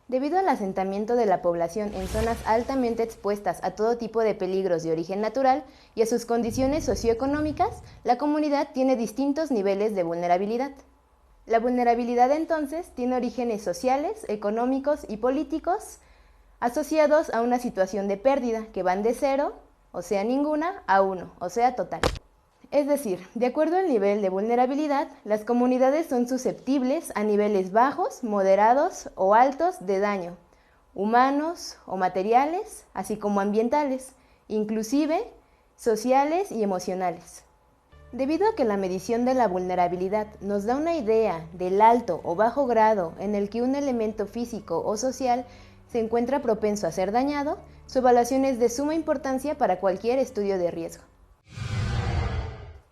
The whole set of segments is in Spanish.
Debido al asentamiento de la población en zonas altamente expuestas a todo tipo de peligros de origen natural y a sus condiciones socioeconómicas, la comunidad tiene distintos niveles de vulnerabilidad. La vulnerabilidad entonces tiene orígenes sociales, económicos y políticos asociados a una situación de pérdida que van de 0, o sea ninguna, a 1, o sea total. Es decir, de acuerdo al nivel de vulnerabilidad, las comunidades son susceptibles a niveles bajos, moderados o altos de daño, humanos o materiales, así como ambientales, inclusive sociales y emocionales. Debido a que la medición de la vulnerabilidad nos da una idea del alto o bajo grado en el que un elemento físico o social se encuentra propenso a ser dañado, su evaluación es de suma importancia para cualquier estudio de riesgo.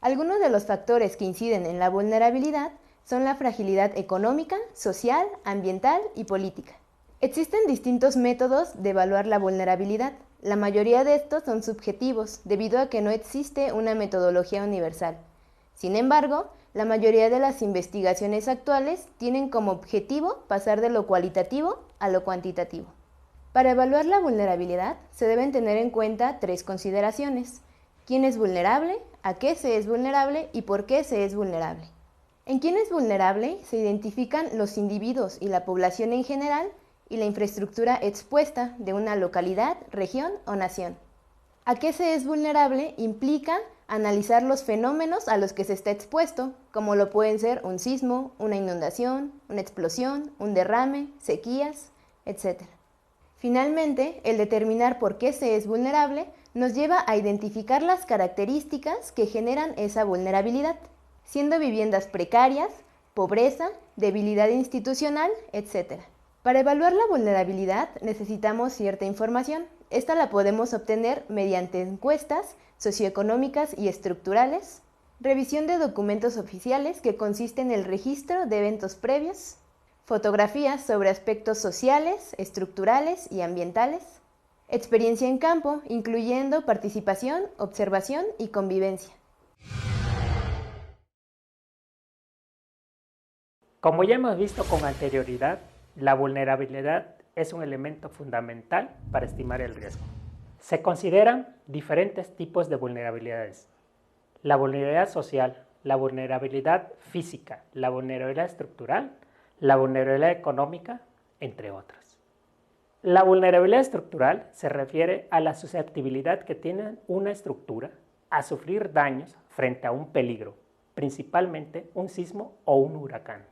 Algunos de los factores que inciden en la vulnerabilidad son la fragilidad económica, social, ambiental y política. Existen distintos métodos de evaluar la vulnerabilidad. La mayoría de estos son subjetivos, debido a que no existe una metodología universal. Sin embargo, la mayoría de las investigaciones actuales tienen como objetivo pasar de lo cualitativo a lo cuantitativo. Para evaluar la vulnerabilidad, se deben tener en cuenta 3 consideraciones: quién es vulnerable, a qué se es vulnerable y por qué se es vulnerable. En quién es vulnerable se identifican los individuos y la población en general y la infraestructura expuesta de una localidad, región o nación. A qué se es vulnerable implica analizar los fenómenos a los que se está expuesto, como lo pueden ser un sismo, una inundación, una explosión, un derrame, sequías, etc. Finalmente, el determinar por qué se es vulnerable nos lleva a identificar las características que generan esa vulnerabilidad, siendo viviendas precarias, pobreza, debilidad institucional, etc. Para evaluar la vulnerabilidad necesitamos cierta información. Esta la podemos obtener mediante encuestas socioeconómicas y estructurales, revisión de documentos oficiales que consiste en el registro de eventos previos, fotografías sobre aspectos sociales, estructurales y ambientales, experiencia en campo, incluyendo participación, observación y convivencia. Como ya hemos visto con anterioridad, la vulnerabilidad es un elemento fundamental para estimar el riesgo. Se consideran diferentes tipos de vulnerabilidades: la vulnerabilidad social, la vulnerabilidad física, la vulnerabilidad estructural, la vulnerabilidad económica, entre otras. La vulnerabilidad estructural se refiere a la susceptibilidad que tiene una estructura a sufrir daños frente a un peligro, principalmente un sismo o un huracán.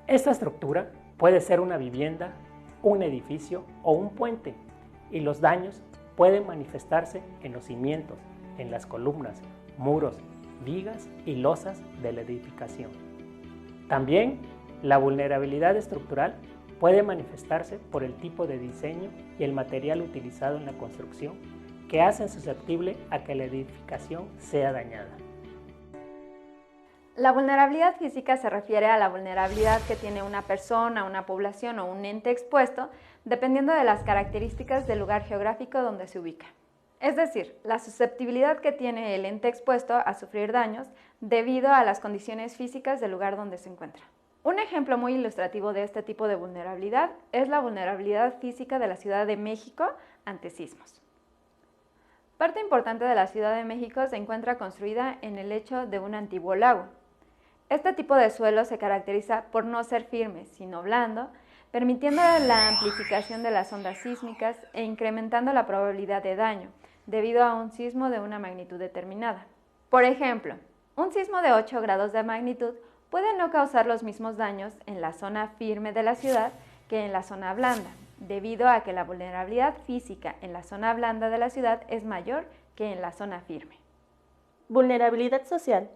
Esta estructura puede ser una vivienda, un edificio o un puente, y los daños pueden manifestarse en los cimientos, en las columnas, muros, vigas y losas de la edificación. También la vulnerabilidad estructural puede manifestarse por el tipo de diseño y el material utilizado en la construcción, que hacen susceptible a que la edificación sea dañada. La vulnerabilidad física se refiere a la vulnerabilidad que tiene una persona, una población o un ente expuesto, dependiendo de las características del lugar geográfico donde se ubica. Es decir, la susceptibilidad que tiene el ente expuesto a sufrir daños debido a las condiciones físicas del lugar donde se encuentra. Un ejemplo muy ilustrativo de este tipo de vulnerabilidad es la vulnerabilidad física de la Ciudad de México ante sismos. Parte importante de la Ciudad de México se encuentra construida en el lecho de un antiguo lago. Este tipo de suelo se caracteriza por no ser firme, sino blando, permitiendo la amplificación de las ondas sísmicas e incrementando la probabilidad de daño, debido a un sismo de una magnitud determinada. Por ejemplo, un sismo de 8 grados de magnitud puede no causar los mismos daños en la zona firme de la ciudad que en la zona blanda, debido a que la vulnerabilidad física en la zona blanda de la ciudad es mayor que en la zona firme. Vulnerabilidad social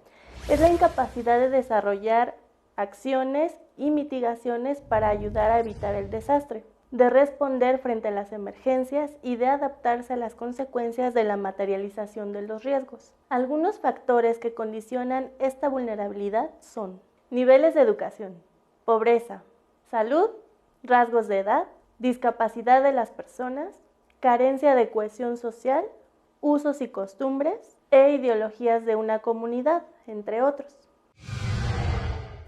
es la incapacidad de desarrollar acciones y mitigaciones para ayudar a evitar el desastre, de responder frente a las emergencias y de adaptarse a las consecuencias de la materialización de los riesgos. Algunos factores que condicionan esta vulnerabilidad son niveles de educación, pobreza, salud, rasgos de edad, discapacidad de las personas, carencia de cohesión social, usos y costumbres e ideologías de una comunidad, entre otros.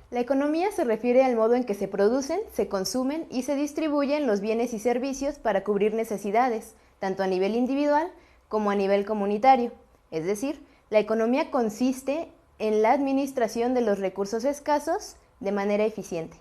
La economía se refiere al modo en que se producen, se consumen y se distribuyen los bienes y servicios para cubrir necesidades, tanto a nivel individual como a nivel comunitario. Es decir, la economía consiste en la administración de los recursos escasos de manera eficiente.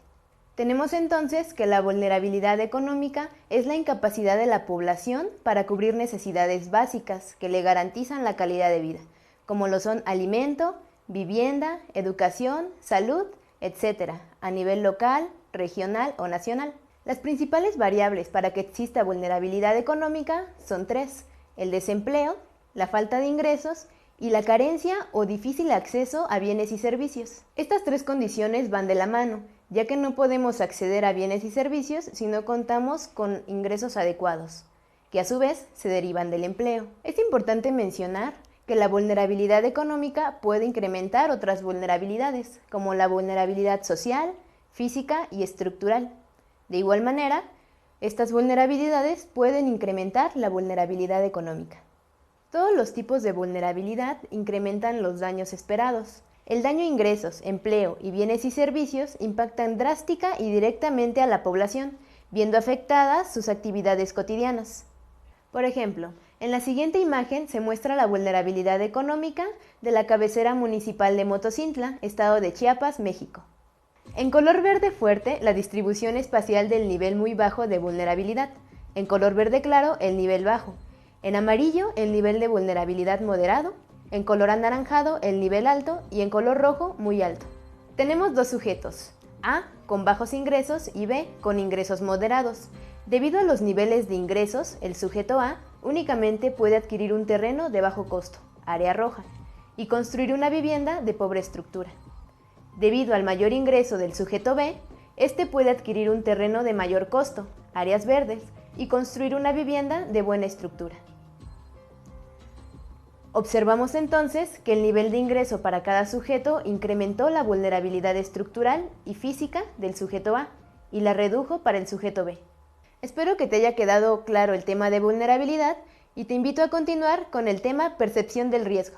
Tenemos entonces que la vulnerabilidad económica es la incapacidad de la población para cubrir necesidades básicas que le garantizan la calidad de vida, como lo son alimento, vivienda, educación, salud, etc., a nivel local, regional o nacional. Las principales variables para que exista vulnerabilidad económica son tres: el desempleo, la falta de ingresos y la carencia o difícil acceso a bienes y servicios. Estas tres condiciones van de la mano, ya que no podemos acceder a bienes y servicios si no contamos con ingresos adecuados, que a su vez se derivan del empleo. Es importante mencionar que la vulnerabilidad económica puede incrementar otras vulnerabilidades, como la vulnerabilidad social, física y estructural. De igual manera, estas vulnerabilidades pueden incrementar la vulnerabilidad económica. Todos los tipos de vulnerabilidad incrementan los daños esperados. El daño a ingresos, empleo y bienes y servicios impactan drástica y directamente a la población, viendo afectadas sus actividades cotidianas. Por ejemplo, en la siguiente imagen se muestra la vulnerabilidad económica de la cabecera municipal de Motocintla, estado de Chiapas, México. En color verde fuerte, la distribución espacial del nivel muy bajo de vulnerabilidad. En color verde claro, el nivel bajo. En amarillo, el nivel de vulnerabilidad moderado. En color anaranjado, el nivel alto. Y en color rojo, muy alto. Tenemos dos sujetos: A, con bajos ingresos, y B, con ingresos moderados. Debido a los niveles de ingresos, el sujeto A únicamente puede adquirir un terreno de bajo costo, área roja, y construir una vivienda de pobre estructura. Debido al mayor ingreso del sujeto B, este puede adquirir un terreno de mayor costo, áreas verdes, y construir una vivienda de buena estructura. Observamos entonces que el nivel de ingreso para cada sujeto incrementó la vulnerabilidad estructural y física del sujeto A y la redujo para el sujeto B. Espero que te haya quedado claro el tema de vulnerabilidad y te invito a continuar con el tema percepción del riesgo.